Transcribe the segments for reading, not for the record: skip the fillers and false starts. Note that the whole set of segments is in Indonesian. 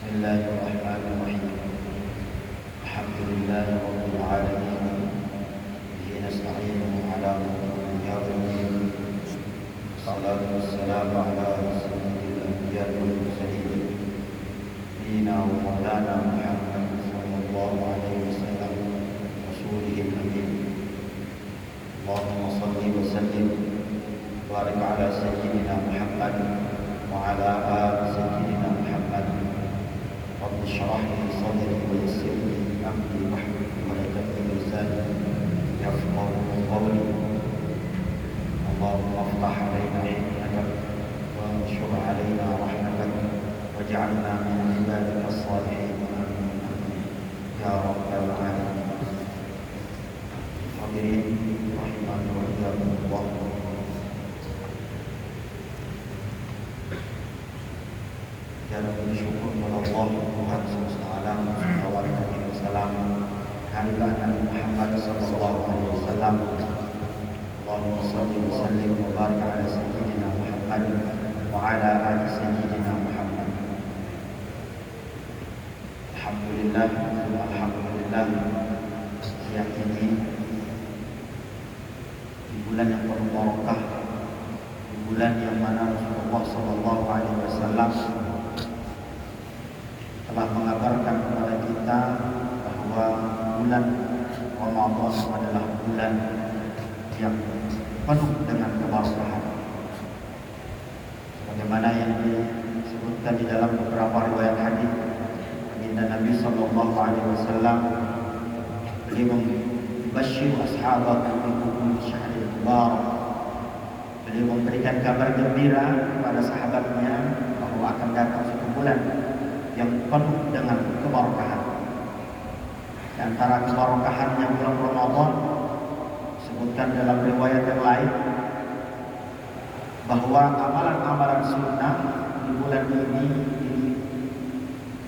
Bismillahirrahmanirrahim. Alhamdulillahi rabbil alamin. Bihi nasta'inu ala umuri dunya wad din. Salatu wassalamu ala sayyidil anbiya'i wal mursalin. Sayyidina wa maulana Muhammad sallallahu alaihi wasallam, rasulihil amin. Allahumma shalli wa sallim wa barik ala sayyidina Muhammad wa ala ali sayyidina Muhammad. رب اشرح لي صدري ويسر لي امري واحلل عقدة من لساني يفقهوا قولي. اللهم افتح علينا حكمتك وانشر علينا رحمتك واجعلنا من عبادك الصالحين يا رب العالمين. Hadirin rahimani wa iyyakumullah. Dan bersyukur kepada Allah Tuhan semesta alam, salawat dan salam kehadiran Muhammad sallallahu alaihi wasallam. Allahumma shalli wa sallim wa barik ala sayyidina Muhammad wa ala ali sayyidina Muhammad. Alhamdulillah, alhamdulillah. Siang ini di bulan yang penuh barakah, di bulan yang mana Rasulullah sallallahu alaihi wasallam telah mengabarkan kepada kita bahwa bulan Ramadan adalah bulan yang penuh dengan keberkahan. Bagaimana yang disebutkan di dalam beberapa riwayat hadis, baginda Nabi sallallahu alaihi wasallam beliau membashir ashabahu bi dukhul syahril mubarak. Beliau memberikan kabar gembira kepada sahabatnya bahwa akan datang satu bulan yang penuh dengan keberkahan. Di antara keberkahannya bulan Ramadan disebutkan dalam riwayat yang lain bahwa amalan-amalan sunnah di bulan ini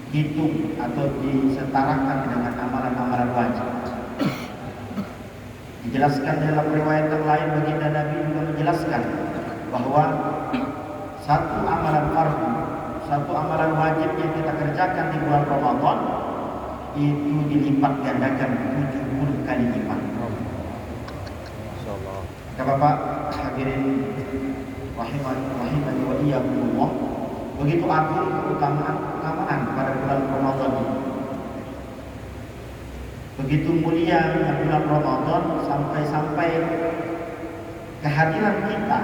dihitung atau disetarakan dengan amalan-amalan wajib. Dijelaskan dalam riwayat yang lain, baginda Nabi juga menjelaskan bahwa satu amalan fardu, satu amalan wajib yang kita kerjakan di bulan Ramadan itu dilipat gandakan 70 kali lipat. Insyaallah. Bapak hadirin rahimani wa iyyakumullah, begitu agung keutamaan pada bulan Ramadan ini. Begitu mulia bulan Ramadan sampai kehadiran kita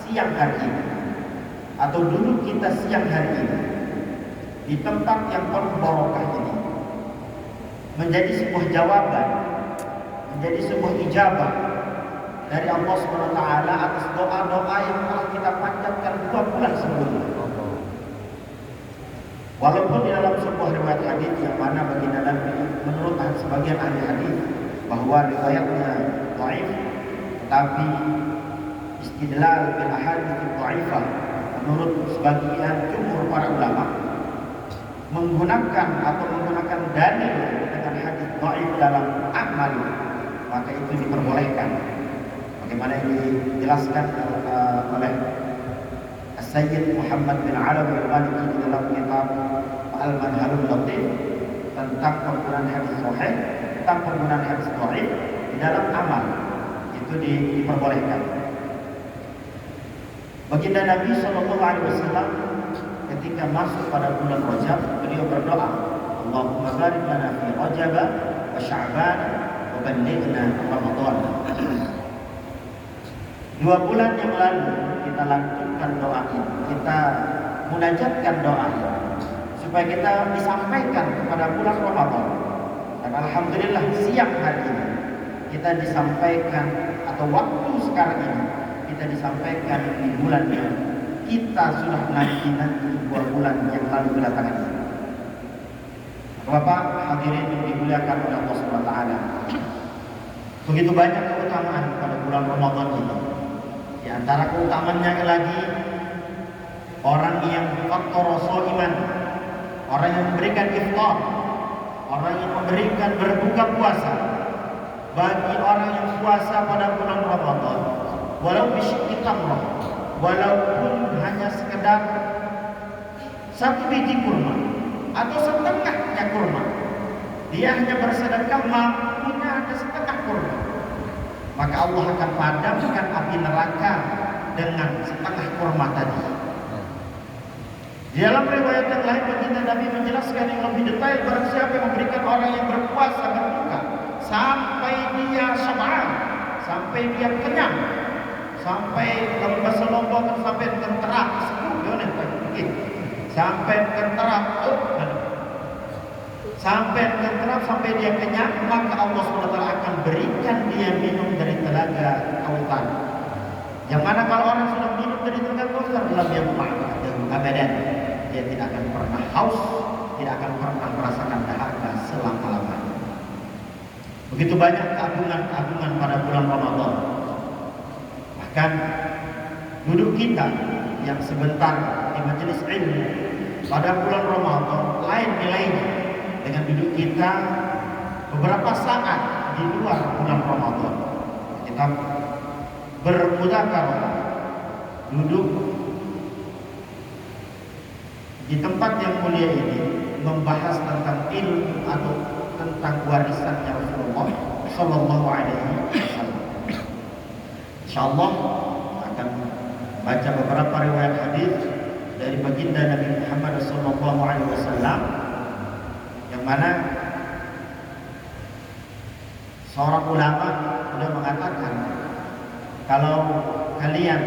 siang hari ini atau duduk kita siang hari ini di tempat yang penuh barokah ini menjadi sebuah jawaban, menjadi sebuah ijabah dari Allah SWT atas doa-doa yang telah kita panjatkan 2 bulan sebelumnya. Walaupun di dalam sebuah riwayat hadis yang mana baginda Nabi menurut sebagian ahli hadis bahwa riwayatnya dhaif, tetapi istidlal bil ahadits dhaifah menurut sebagian jumhur para ulama menggunakan dalil dengan hadis dhaif dalam amal, maka itu diperbolehkan. Bagaimana ini dijelaskan oleh Sayyid Muhammad bin Alawi al-Maliki di dalam kitab Al-Manhalul Latif tentang penggunaan hadis sahih, tentang penggunaan hadis dhaif di dalam amal, itu diperbolehkan. Baginda Nabi sallallahu alaihi wasallam ketika masuk pada bulan Rajab, beliau berdoa, Allahumma barik lana fi Rajab wa Sya'ban wa ballighna Ramadan. 2 bulan yang lalu kita lanjutkan doa ini, kita munajatkan doa ini supaya kita disampaikan kepada bulan Ramadan. Dan alhamdulillah siang hari ini kita disampaikan, atau waktu sekarang ini kita disampaikan di bulan yang kita sudah nanti 2 bulan yang lalu kedatangan. Bapak hadirin yang dimuliakan oleh Allah SWT, begitu banyak keutamaan pada bulan Ramadan ini. Di antara keutamaannya lagi, orang yang faktor iman, orang yang memberikan iftar, orang yang memberikan berbuka puasa bagi orang yang puasa pada bulan Ramadan, walau bisyikki tamrah, walaupun hanya sekedar 1 biji kurma atau setengahnya kurma. Dia hanya bersedekah mampunya ada setengah kurma, maka Allah akan padamkan api neraka dengan setengah kurma tadi. Di dalam riwayat yang lain baginda Nabi menjelaskan yang lebih detail, barang siapa yang memberikan orang yang berpuasa berbuka sampai dia syab'an, sampai dia kenyang, sampai dalam bahasa Lombok sampai tenterak, sampai tenterak, sampai tenterak, sampai dia kenyang, maka Allah SWT akan berikan dia minum dari telaga Kautsar. Yang mana kalau orang sudah minum dari telaga Kautsar, dalam yang abadan, dia tidak akan pernah haus, tidak akan pernah merasakan dahaga selama-lamanya. Begitu banyak keagungan-keagungan pada bulan Ramadan. Bahkan duduk kita yang sebentar di majelis ilmu pada bulan Ramadan lain nilainya dengan duduk kita beberapa saat di luar bulan Ramadan. Kita bermudzakarah, duduk di tempat yang mulia ini membahas tentang ilmu atau tentang warisannya Rasulullah Sallallahu Alaihi Wasallam. Insyaallah akan baca beberapa riwayat hadis dari baginda Nabi Muhammad Sallallahu Alaihi Wasallam, yang mana seorang ulama sudah mengatakan, kalau kalian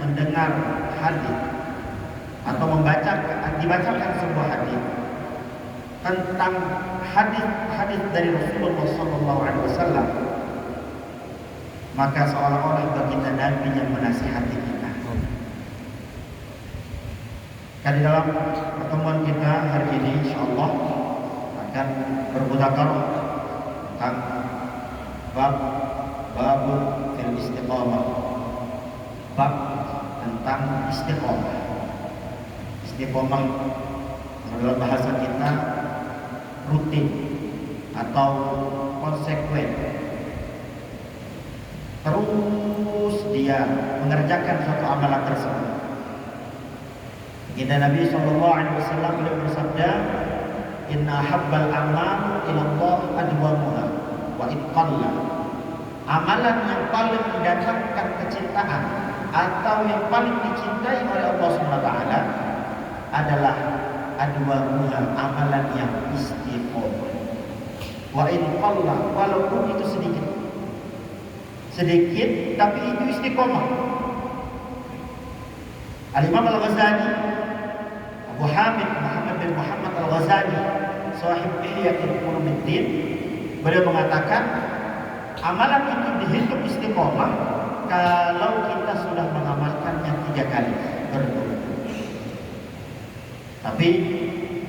mendengar hadis atau dibacakan sebuah hadis tentang hadis dari Rasulullah SAW, maka seolah-olah baginda Nabi yang menasihati kita. Di dalam pertemuan kita hari ini insyaallah akan bermudzakarah tentang bab fil istiqamah, bab tentang istiqamah. Istiqomah dalam bahasa kita rutin atau konsekuen, terus dia mengerjakan suatu amalan tersebut. Baginda Nabi Sallallahu Alaihi Wasallam beliau bersabda, Inna habbal amal ilallah adwamuha wa itqalla. Amalan yang paling mendatangkan kecintaan atau yang paling dicintai oleh Allah SWT adalah adwamuha, amalan yang istiqomah. Wa itqalla, walaupun itu sedikit tapi itu istiqomah. Al-Imam Al-Ghazali, Abu Hamid Muhammad bin Muhammad Al-Ghazali, sahib Ihya Ulumuddin, beliau mengatakan amalan itu dihitung istiqomah kalau kita sudah mengamalkannya 3 kali berturut-turut. Tapi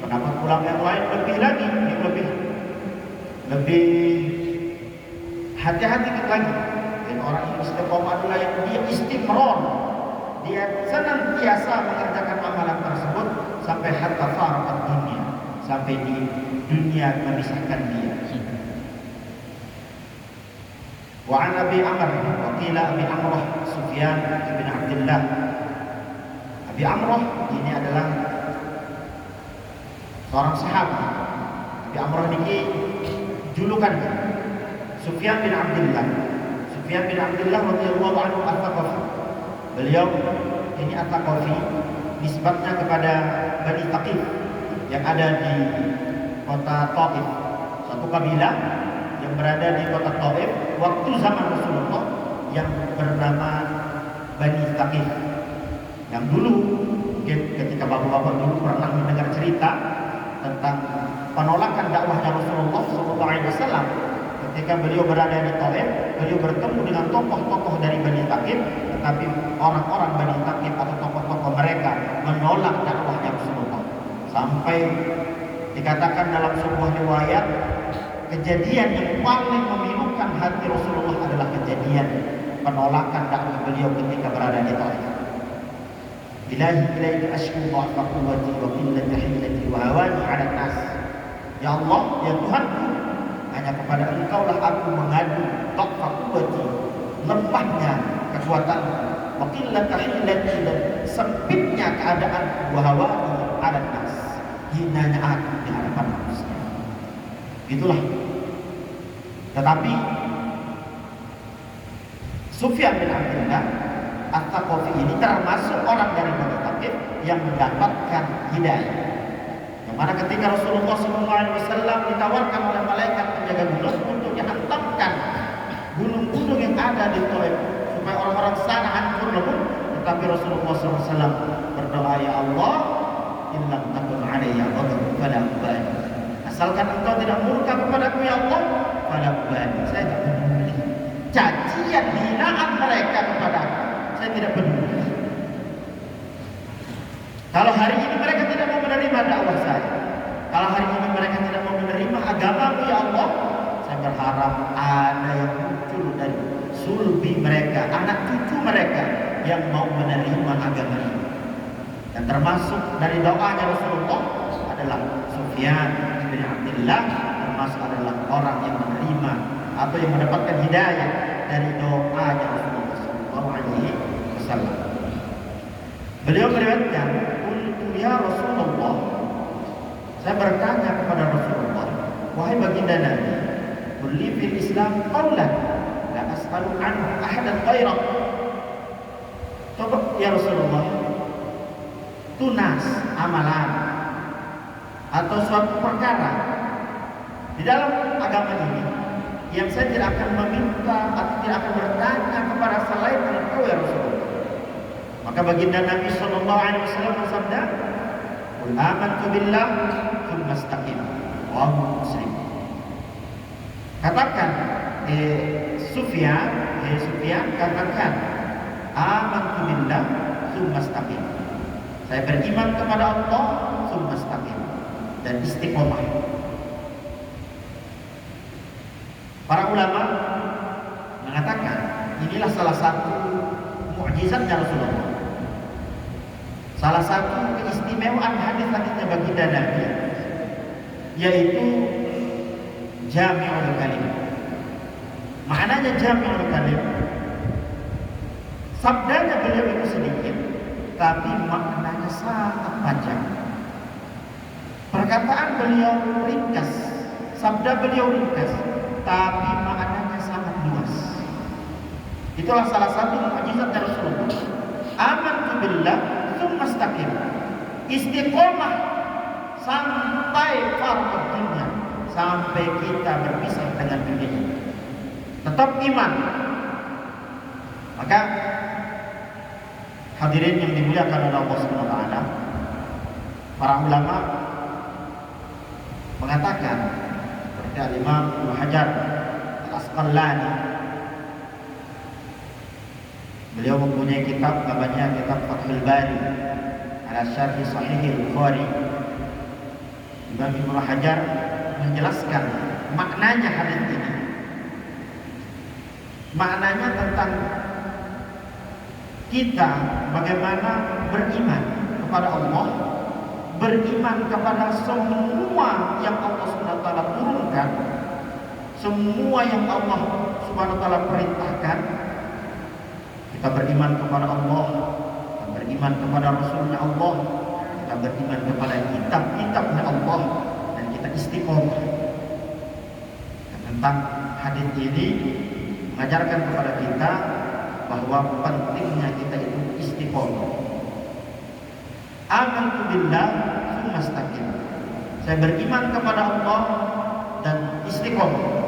pendapat ulama yang lain lebih lagi, lebih hati-hati lagi. Dan orang yang istiqomah adalah yang dia istimrar, dia senantiasa mengerjakan amalan tersebut sampai hatta faraqat dunia, sampai di dunia memisahkan dia. Wa an Abi Amr wa qila Abi Amrah Sufyan bin Abdullah. Abi Amrah ini adalah seorang sahabat. Abi Amrah ini julukannya Sufyan bin Abdullah. Sufyan bin Abdullah radhiyallahu anhu al-Thaqafi. Beliau ini At-Thaqafi nisbatnya kepada Bani Thaqif yang ada di kota Taif, suatu kabilah yang berada di kota Taif waktu zaman Rasulullah yang bernama Bani Thaqif. Yang dulu mungkin ketika bapak-bapak dulu pernah mendengar cerita tentang penolakan dakwahnya Rasulullah SAW. Ketika beliau berada di Taif, beliau bertemu dengan tokoh-tokoh dari Bani Thaqif, tetapi orang-orang Bani Thaqif atau tokoh-tokoh mereka menolak dakwahnya Rasulullah. Sampai dikatakan dalam sebuah riwayat, kejadian yang paling memilukan hati Rasulullah adalah kejadian penolakan dakwah beliau ketika berada di Taif. Ilahi ilaika ashku dha'fa quwwati wa qillata hilati wa hawani 'ala nas. Ya Allah, ya Tuhanku, hanya kepada Engkau lah aku mengadu dha'fa quwwati, lemahnya kekuatan, wa qillata hilati, dan sempitnya keadaan, wa hawani 'ala nas, hinanya aku di hadapan manusia. Itulah. Tetapi Sufyan bin Abdullah At-Thaqafi ini termasuk orang dari Bani Thaqif yang mendapatkan hidayah. Yang mana ketika Rasulullah SAW ditawarkan oleh malaikat penjaga gunung untuk dihantamkan gunung-gunung yang ada di Thaif supaya orang-orang sana hancur lebur, tetapi Rasulullah SAW berdoa, ya Allah, illam takun alayya ghadab fala ubali. Asalkan engkau tidak murka kepadaku ya Allah, fala ubali. Saya tidak peduli. Cacian hinaan mereka kepadaku, saya tidak peduli. Kalau hari ini mereka tidak mau menerima dakwah saya, kalau hari ini mereka tidak mau menerima agamamu ya Allah, saya berharap ada yang muncul dari sulbi mereka, anak cucu mereka yang mau menerima agama ini. Dan termasuk dari doanya Rasulullah adalah Sufyan bin Abdullah, termasuk adalah orang yang menerima atau yang mendapatkan hidayah dari doanya Rasulullah SAW. Beliau meriwayatkan, ya Rasulullah, saya bertanya kepada Rasulullah, wahai baginda Nabi, qul fil Islam qawlan la as'alu anhu ahadan ghairak. Coba ya Rasulullah, tunas amalan atau suatu perkara di dalam agama ini yang saya tidak akan meminta atau tidak akan bertanya kepada selain engkau ya Rasulullah. Maka baginda Nabi SAW bersabda, qul amantu billah tsumma istaqim wa muslim. Katakan Sufyan katakan amantu billah tsumma istaqim. Saya beriman kepada Allah tsumma istaqim, dan istiqomah. Para ulama mengatakan inilah salah satu mukjizatnya Rasulullah. Salah satu keistimewaan hadis-hadisnya baginda Nabi yaitu jami'ul kalim. Maknanya jami'ul kalim, sabdanya beliau itu sedikit tapi maknanya sangat panjang. Perkataan beliau ringkas, sabda beliau ringkas, tapi maknanya sangat luas. Itulah salah satu mukjizat dari Rasulullah. Amantu billah tsumma istaqim. Istiqomah sampai farqud dunia, sampai kita berpisah dengan dunia ini. Tetap iman. Maka hadirin yang dimuliakan oleh Allah Subhanahu wa taala, para ulama mengatakan seperti Imam Ibnu Hajar Al-Asqalani, beliau mempunyai kitab namanya kitab Fathul Bari ala Syarh Sahih Al-Bukhari. Imam Ibnu Hajar menjelaskan maknanya hadis ini. Maknanya tentang kita bagaimana beriman kepada Allah, beriman kepada semua yang Allah Subhanahu wa taala turunkan, semua yang Allah Subhanahu wa taala perintahkan. Kita beriman kepada Allah, kita beriman kepada Rasulnya Allah, kita beriman kepada kitab-kitabnya Allah, dan kita istiqomah. Tentang hadis ini mengajarkan kepada kita bahwa pentingnya kita itu istiqomah. Amantu billah tsumma istaqim. Saya beriman kepada Allah dan istiqomah.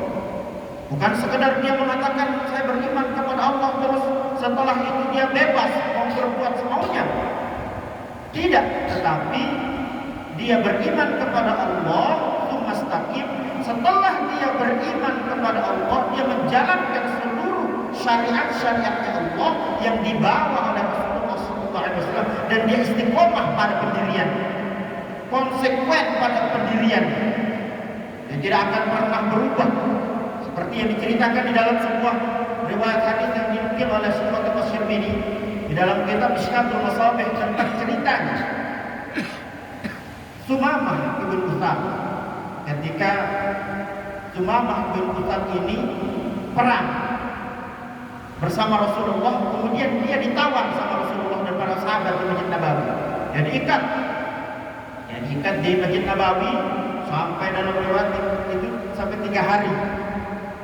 Bukan sekedar dia mengatakan saya beriman kepada Allah terus setelah itu dia bebas mau berbuat semaunya. Tidak, tetapi dia beriman kepada Allah tsumma istaqim. Setelah dia beriman kepada Allah, dia menjalankan seluruh syariat-syariatnya Allah yang dibawa oleh Rasulullah SAW, dan dia istiqomah pada pendirian, konsekuen pada pendirian. Dia tidak akan pernah berubah, seperti yang diceritakan di dalam sebuah riwayat hadis yang dinukil oleh Syekh At-Tirmidzi di dalam kitab Mishkatul Masabih tentang ceritanya Sumamah ibn Utsal. Ketika Sumamah bin Utsal ini perang bersama Rasulullah, kemudian dia ditawan sama Rasulullah dan para sahabat di Masjid Nabawi. Dia diikat yang diikat di Masjid Nabawi sampai dalam riwayat itu sampai 3 hari.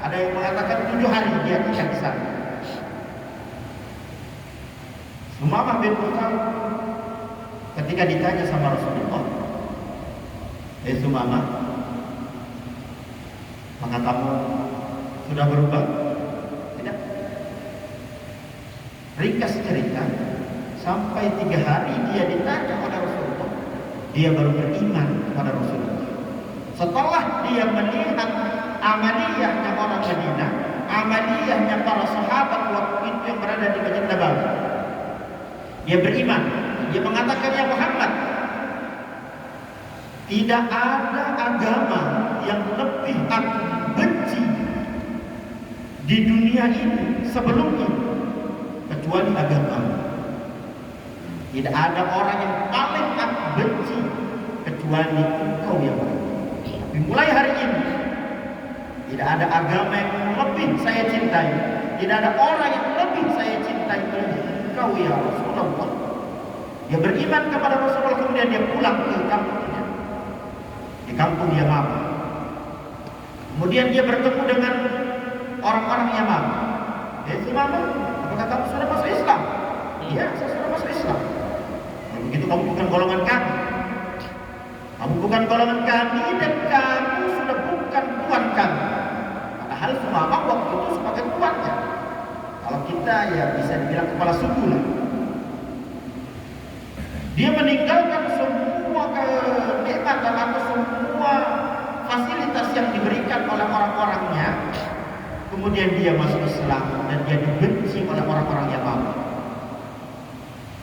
Ada yang mengatakan 7 hari dia diikat di sana. Sumamah bin Utsal ketika ditanya sama Rasulullah, Sumamah, mengatamu sudah berubah? Tidak. Ringkas cerita, sampai 3 hari dia ditanya oleh Rasulullah, dia baru beriman kepada Rasulullah. Setelah dia melihat amaliyahnya orang Madinah, amaliyahnya para sahabat waktu itu yang berada di Masjid Nabawi, dia beriman. Dia mengatakan, ya Muhammad, tidak ada agama yang lebih aku benci di dunia ini sebelum ini kecuali agama. Tidak ada orang yang paling aku benci kecuali engkau ya Muhammad. Tapi mulai hari ini tidak ada agama yang lebih saya cintai, tidak ada orang yang lebih saya cintai dari engkau ya Rasulullah. Dia beriman kepada Rasulullah, kemudian dia pulang ke kampungnya, di kampung Yamamah. Kemudian dia bertemu dengan orang-orang Yamamah. Sumamah, apakah kamu sudah masuk Islam? Iya, saya sudah masuk Islam. Kalau begitu kamu bukan golongan kami. Kamu bukan golongan kami dan kamu sudah bukan tuan kami. Padahal Sumamah waktu itu sebagai tuannya. Kalau kita ya bisa dibilang kepala suku lah. Dia meninggalkan semua kenikmatan atau semua fasilitas yang diberikan oleh orang-orangnya. Kemudian dia masuk Islam dan dia dibenci oleh orang-orang Yamamah.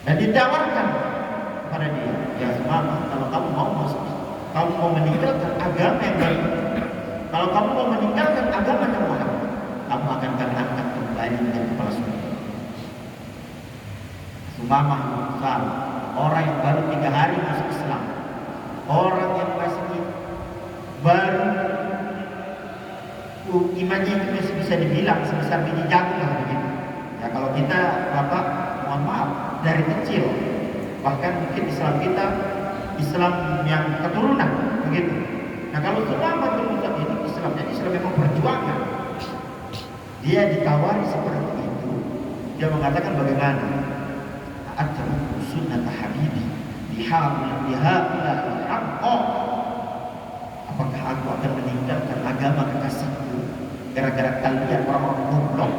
Dan ditawarkan kepada dia, ya Sumamah, kalau kamu mau masuk, kamu mau meninggalkan agama yang baru, kalau kamu mau meninggalkan agama yang Muhammad, kamu akan kami angkat kembali menjadi kepala suku. Sumamah salah. Orang yang baru 3 hari masuk Islam, orang yang masih baru imannya itu masih bisa dibilang sebesar biji jagung lah begitu. Ya kalau kita Bapak, mohon maaf, dari kecil, bahkan mungkin Islam kita Islam yang keturunan begitu. Nah kalau Sumamah bin Utsal ini Islamnya Islam memang perjuangan. Dia ditawari seperti itu, dia mengatakan bagaimana? Atruku sunnata habibi bihaula haqqa. Apakah aku akan meninggalkan agama kekasihku gara-gara kalian orang-orang goblok?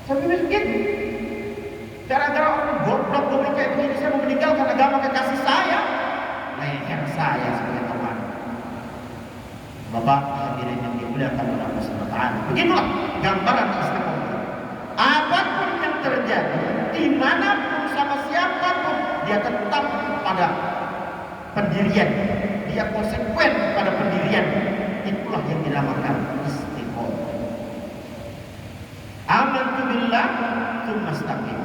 Tapi begitu. Gara-gara orang goblok kayak begini saya mau meninggalkan agama kekasih saya, leher saya sebagai teman. Bapak hadirin yang dimuliakan oleh Allah Subhanahu wa taala. Begitulah gambaran istiqomah. Apapun yang terjadi, dimanapun sama siapapun, dia tetap pada pendirian, dia konsekuen pada pendirian. Itulah yang dinamakan istiqomah. Amantu billah tsumma istaqim.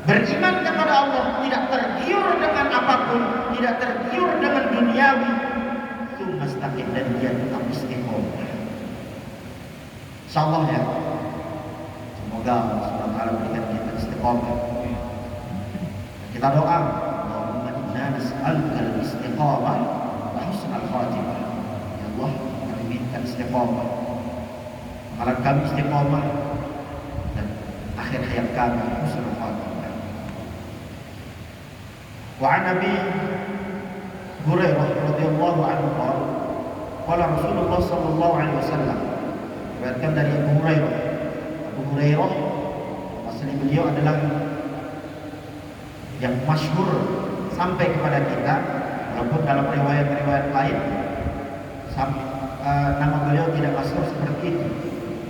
Beriman kepada Allah, tidak tergiur dengan apapun, tidak tergiur dengan duniawi, tsumma istaqim, dan dia tetap istiqomah. Insyaallah ya. Semoga Allah Subhanahu wa taala berikan kita istiqomah. Kita doa, Allahumma inna nas'aluka al-istiqamah wa husnal khatimah. Ya Allah, kami minta istiqamah. Amalan kami istiqamah dan akhir hayat kami husnul khatimah. Wa 'an Abi Hurairah radhiyallahu anhu qala Rasulullah sallallahu alaihi wasallam, diriwayatkan dari Abu Hurairah. Abu Hurairah, asli beliau adalah yang masyhur sampai kepada kita, walaupun dalam riwayat-riwayat lain nama beliau tidak masyhur seperti itu.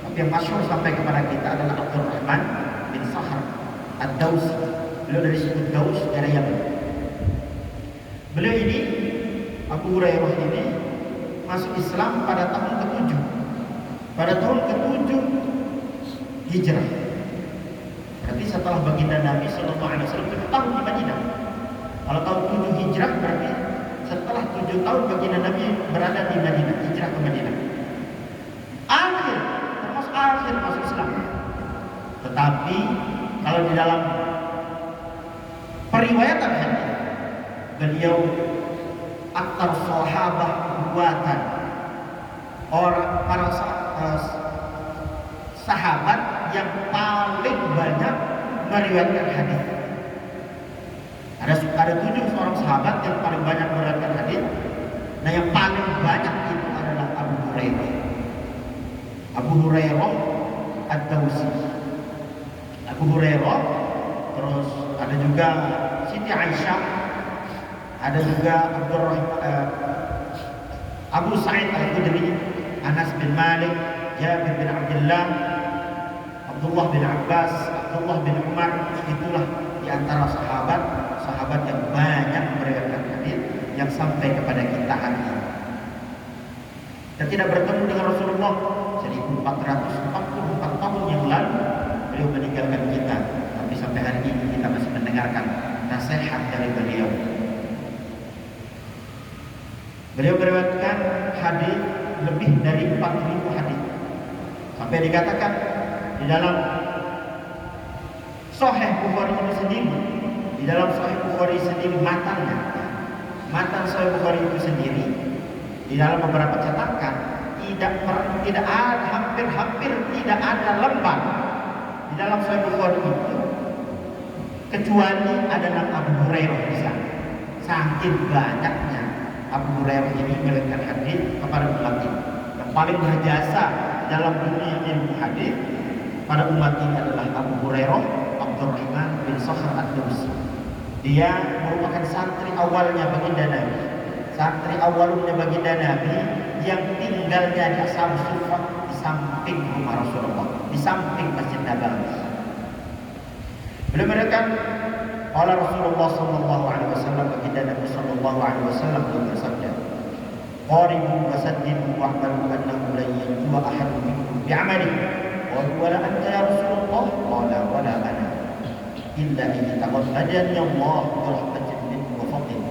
Tapi yang masyhur sampai kepada kita adalah Abdurrahman bin Sahr Ad-Dausi. Beliau dari suku Daus, daerah Yaman. Beliau ini, Abu Hurairah ini, masuk Islam pada tahun ke-7. Pada tahun ke-7 Hijrah. Berarti setelah baginda Nabi Sallallahu Alaihi Wasallam 7 tahun di Madinah. Kalau tahun 7 Hijrah berarti setelah 7 tahun baginda Nabi berada di Madinah, hijrah ke Madinah. Termasuk akhir masuk Islam. Tetapi kalau di dalam periwayatan hadis beliau aktar sahabah buatan, para sahabat yang paling banyak meriwayatkan hadis. Ada 7 orang sahabat yang paling banyak meriwayatkan hadis. Nah, yang paling banyak itu adalah Abu Hurairah. Abu Hurairah Ad-Dawsi. Abu Hurairah, terus ada juga Siti Aisyah, ada juga Abu Sa'id Al-Khudri, Anas bin Malik, Jabir bin Abdullah, Abdullah bin Abbas, Abdullah bin Umar. Itulah di antara sahabat yang banyak meriwayatkan hadis yang sampai kepada kita hari ini. Dan tidak bertemu dengan Rasulullah 1444 tahun yang lalu beliau meninggalkan kita, tapi sampai hari ini kita masih mendengarkan nasihat dari beliau. Beliau meriwayatkan hadis lebih dari 4.000 hadis. Sampai dikatakan di dalam Sahih Bukhari itu sendiri, di dalam Sahih Bukhari sendiri matan Sahih Bukhari itu sendiri, di dalam beberapa cetakan tidak ada, hampir tidak ada lembar di dalam Sahih Bukhari itu kecuali ada nama Abu Hurairah di sana. Saking banyaknya Abu Hurairah ini meriwayatkan hadis kepada umat ini. Yang paling berjasa dalam dunia ilmu hadis pada umat ini adalah Abu Hurairah Abdurrahman bin Sakhr Ad-Dawsi. Dia merupakan santri awalnya baginda Nabi, santri awalnya baginda Nabi yang tinggalnya di Ashab Suffah, di samping rumah Rasulullah, di samping Masjid Nabawi. Beliau mengatakan, qala Rasulullah sallallahu alaihi wasallam, baginda Nabi sallallahu alaihi wasallam bersabda, qaribu wasaddidu wa'malu annahu la yanjuwa ahadun minkum bi'amalihi. Qalu wala anta ya Rasulullah? Qala wala ana illa an yataghammadani Allah bi rahmatin minhu wa fadlin.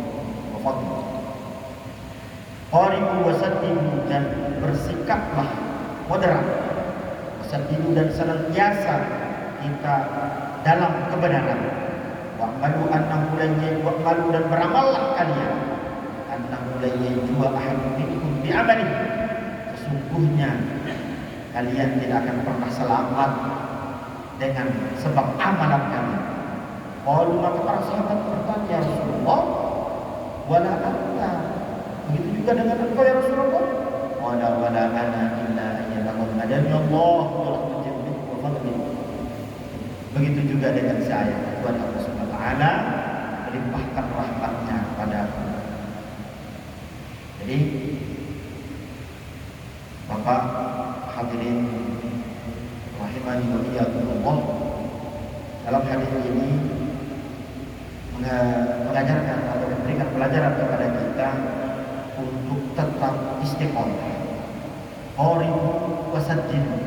Qaribu wasaddidu, dan bersikaplah moderat, wasaddidu, dan senantiasa kita dalam kebenaran. Wa'malu annahu la yanjuwa, dan beramallah kalian, annahu la yanjuwa ahadun minkum bi'amalihi, sesungguhnya kalian tidak akan pernah selamat dengan sebab amalan kalian. Qalu, maka para sahabat bertanya, ya Rasulullah, wala anta, begitu juga dengan engkau ya Rasulullah? Qala wala ana illa an yataghammadani Allah bi rahmatin minhu wa fadlin. Begitu juga dengan saya, Tuhan Allah Subhanahu wa taala melimpahkan rahmatnya padaku. Jadi Bapak hadirin rahimani wa iyyakumullah, dalam hadis ini mengajarkan atau memberikan pelajaran kepada kita untuk tetap istiqomah, qaribu wasaddidu,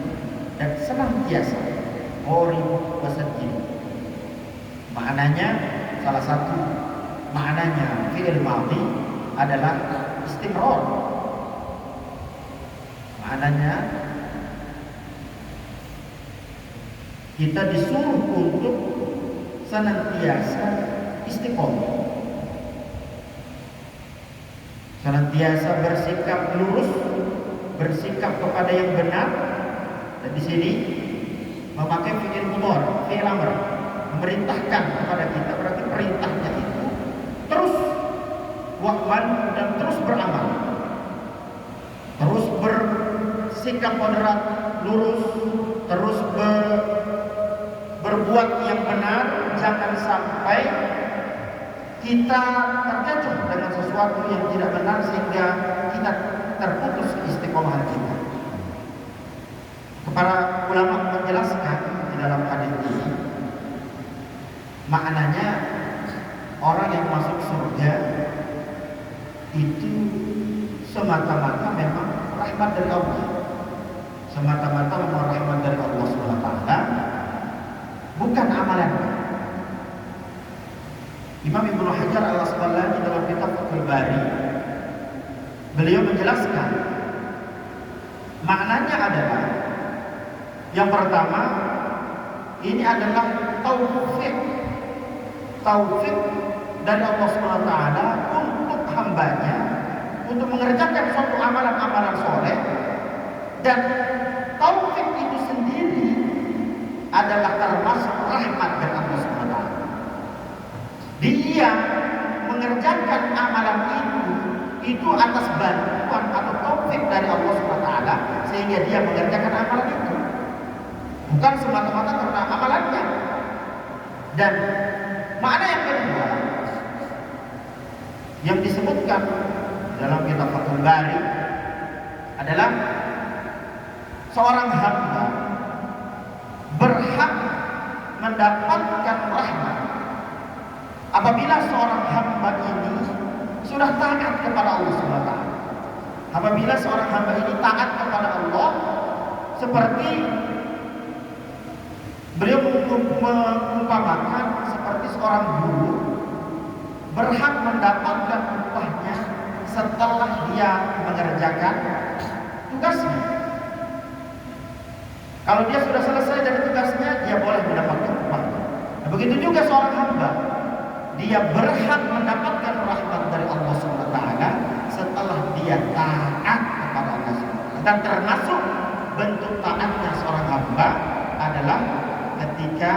dan senantiasa qaribu wasaddidu. Maknanya, salah satu maknanya fi'il madhi adalah istimrar. Maknanya kita disuruh untuk senantiasa istiqomah, senantiasa bersikap lurus, bersikap kepada yang benar. Dan di sini memakai fi'il mudhari, fi'il amr, memerintahkan kepada kita, berarti perintahnya itu terus wa'mal, dan terus beramal, terus bersikap moderat, lurus, terus berbuat yang benar. Jangan sampai kita terkecoh dengan sesuatu yang tidak benar sehingga kita terputus istiqomahan kita. Para ulama menjelaskan di dalam hadis ini, maknanya orang yang masuk surga itu semata-mata memang rahmat dari Allah, semata-mata memang rahmat dari Allah SWT, bukan amalannya. Imam Ibnu Hajar Al-Asqalani dalam kitab Fathul Bari, beliau menjelaskan maknanya adalah, yang pertama, ini adalah taufik dari Allah SWT untuk hambanya untuk mengerjakan suatu amalan-amalan soleh, dan taufik itu sendiri adalah termasuk rahmat dari Allah SWT. Dia mengerjakan amalan itu atas bantuan atau taufik dari Allah SWT, sehingga dia mengerjakan amalan itu, bukan semata-mata karena amalannya. Dan makna yang kedua yang disebutkan dalam kitab Fathul Bari adalah seorang hamba berhak mendapatkan rahmat apabila seorang hamba ini sudah taat kepada Allah SWT. Apabila seorang hamba ini taat kepada Allah, seperti beliau mengumpamakan seperti seorang guru berhak mendapatkan upahnya setelah dia mengerjakan tugasnya. Kalau dia sudah selesai dari tugasnya, dia boleh mendapatkan upahnya. Nah, begitu juga seorang hamba, dia berhak mendapatkan rahmat dari Allah SWT setelah dia taat kepada Allah SWT. Dan termasuk bentuk taatnya seorang hamba adalah ketika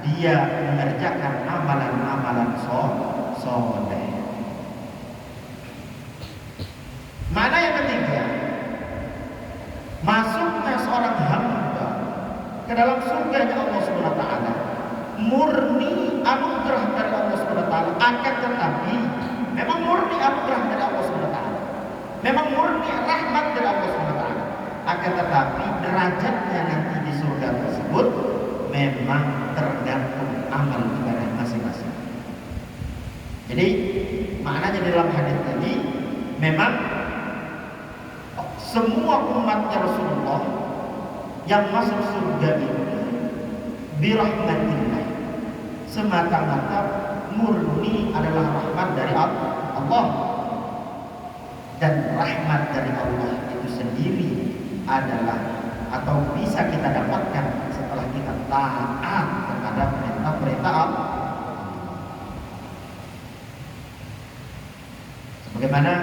dia mengerjakan amalan-amalan soleh. Mana yang ketiga, masuknya seorang hamba ke dalam surganya Allah SWT murni anugerah dari Allah SWT. Akan tetapi memang murni anugerah dari Allah SWT, memang murni rahmat dari Allah SWT. Akan tetapi derajatnya nanti di surga tersebut memang tergantung amal ibadah masing-masing. Jadi maknanya dalam hadis tadi, memang semua umatnya Rasulullah yang masuk surga ini birahmatillah, semata-mata murni adalah rahmat dari Allah. Dan rahmat dari Allah itu sendiri adalah atau bisa kita dapatkan setelah kita taat kepada perintah-perintah Allah. Sebagaimana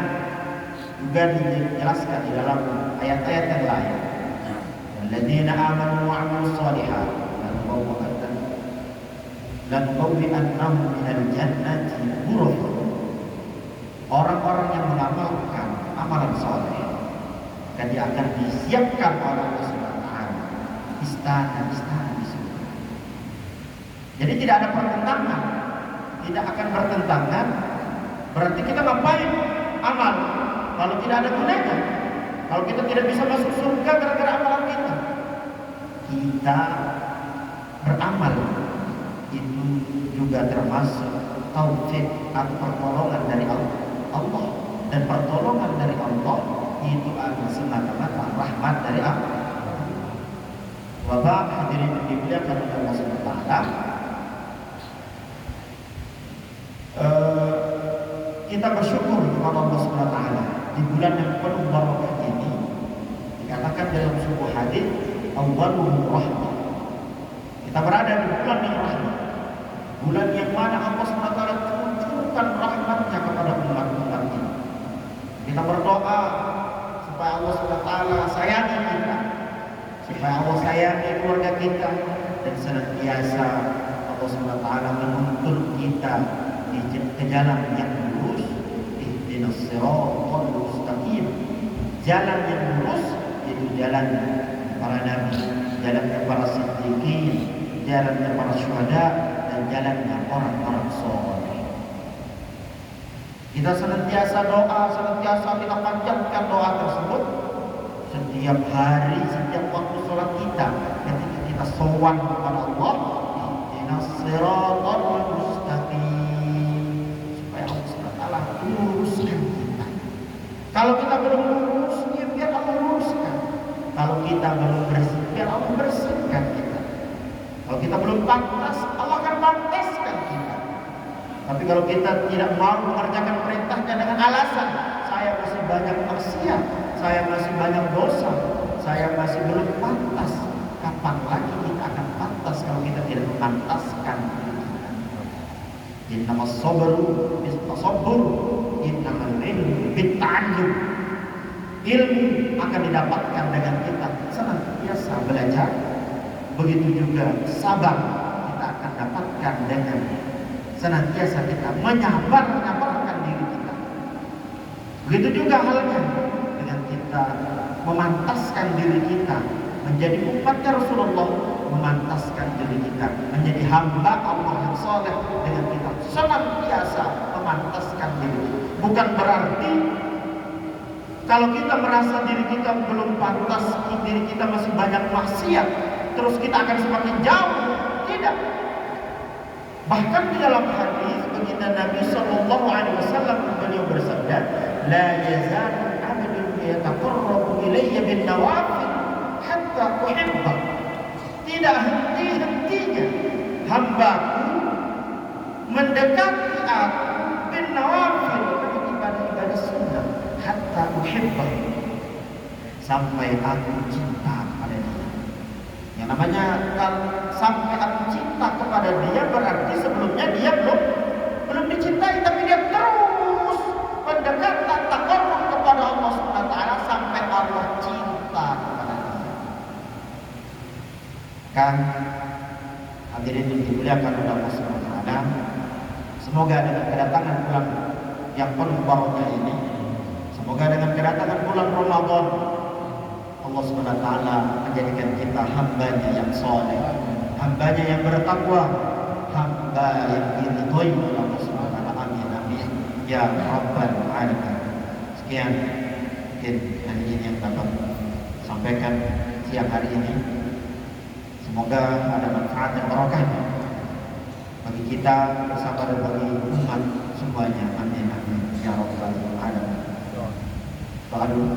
juga dijelaskan di dalam ayat-ayat yang lain, alladzina amanu wa 'amilus shalihat lanubawwi'annahum minal jannati ghurafan. Orang-orang yang mengamalkan amalan saleh, dan dia akan disiapkan oleh Allah SWT istana-istana di surga. Jadi tidak ada pertentangan, tidak akan bertentangan. Berarti kita ngapain amal kalau tidak ada gunanya? Kalau kita tidak bisa masuk surga gara-gara amalan kita, kita beramal itu juga termasuk taufik atau pertolongan dari Allah. Dan pertolongan dari Allah itu adalah semata-mata rahmat dari Allah. Bapak hadirin dimuliakan oleh Allah SWT, kita bersyukur kepada Allah SWT di bulan yang penuh barakah ini. Dikatakan dalam sebuah hadis, awwaluhu rahmah. Kita berada di bulan yang rahmat, bulan yang mana Allah SWT turunkan rahmatnya kepada umat-umat ini. Kita berdoa supaya Allah SWT sayangi kita, supaya Allah sayangi keluarga kita, dan senantiasa Allah SWT menuntun kita ke jalan yang lurus. Ihdinas siratal mustaqim. Jalan yang lurus itu jalan para nabi, jalan para siddiqin, jalan para syuhada, dan jalannya orang-orang saleh. Kita senantiasa doa, senantiasa kita panjatkan doa tersebut setiap hari, setiap waktu sholat kita. Ketika kita sowan kepada Allah, ihdinas siratal mustaqim, supaya Allah SWT luruskan kita. Kalau kita belum lurus, ya biar Allah luruskan. Kalau kita belum bersih, biar Allah bersihkan kita. Kalau kita belum pantas, Allah akan pantaskan kita. Tapi kalau kita tidak mau mengerjakan perintahnya dengan alasan saya masih banyak maksiat, saya masih banyak dosa, saya masih belum pantas, kapan lagi kita akan pantas kalau kita tidak memantaskan diri kita? Innamas sabru bis-tasabbur, innamal ilmu bit-ta'allum. Ilmu akan didapatkan dengan kita senantiasa belajar. Begitu juga sabar kita akan dapatkan dengan senantiasa kita menyabarkan diri kita. Begitu juga halnya dengan kita memantaskan diri kita menjadi umatnya Rasulullah, memantaskan diri kita menjadi hamba Allah yang saleh dengan kita senantiasa memantaskan diri. Bukan berarti kalau kita merasa diri kita belum pantas, diri kita masih banyak maksiat, terus kita akan semakin jauh. Tidak. Bahkan di dalam hadis baginda Nabi Shallallahu Alaihi Wasallam beliau bersabda, la yazalu abdun yataqarrabu ilayya bin nawafil hatta uhibbah. Tidak henti-hentinya hambaku mendekati aku bin nawafil, ibadah-ibadah sunnah, hatta uhibbah, sampai aku cinta pada dia. Yang namanya sampai aku cinta kepada dia berarti sebelumnya dia belum dicintai, tapi dia terus mendekatkan taqarrub kepada Allah Subhanahu wa taala sampai Allah cinta kepada dia. Kan hadirin yang dimuliakan oleh Allah Subhanahu wa taala, semoga dengan kedatangan bulan yang penuh barokah ini, semoga dengan kedatangan bulan Ramadan, Allah Subhanahu wa taala menjadikan kita hambanya yang saleh, hambanya yang bertakwa, hamba yang diridhoi oleh Allah Subhanahu wa taala. Amin amin ya rabbal alamin. Sekian mungkin hari ini yang dapat sampaikan siang hari ini. Semoga ada manfaat dan barokahnya bagi kita bersama dan bagi umat semuanya. Amin amin ya rabbal alamin. Doa dulu.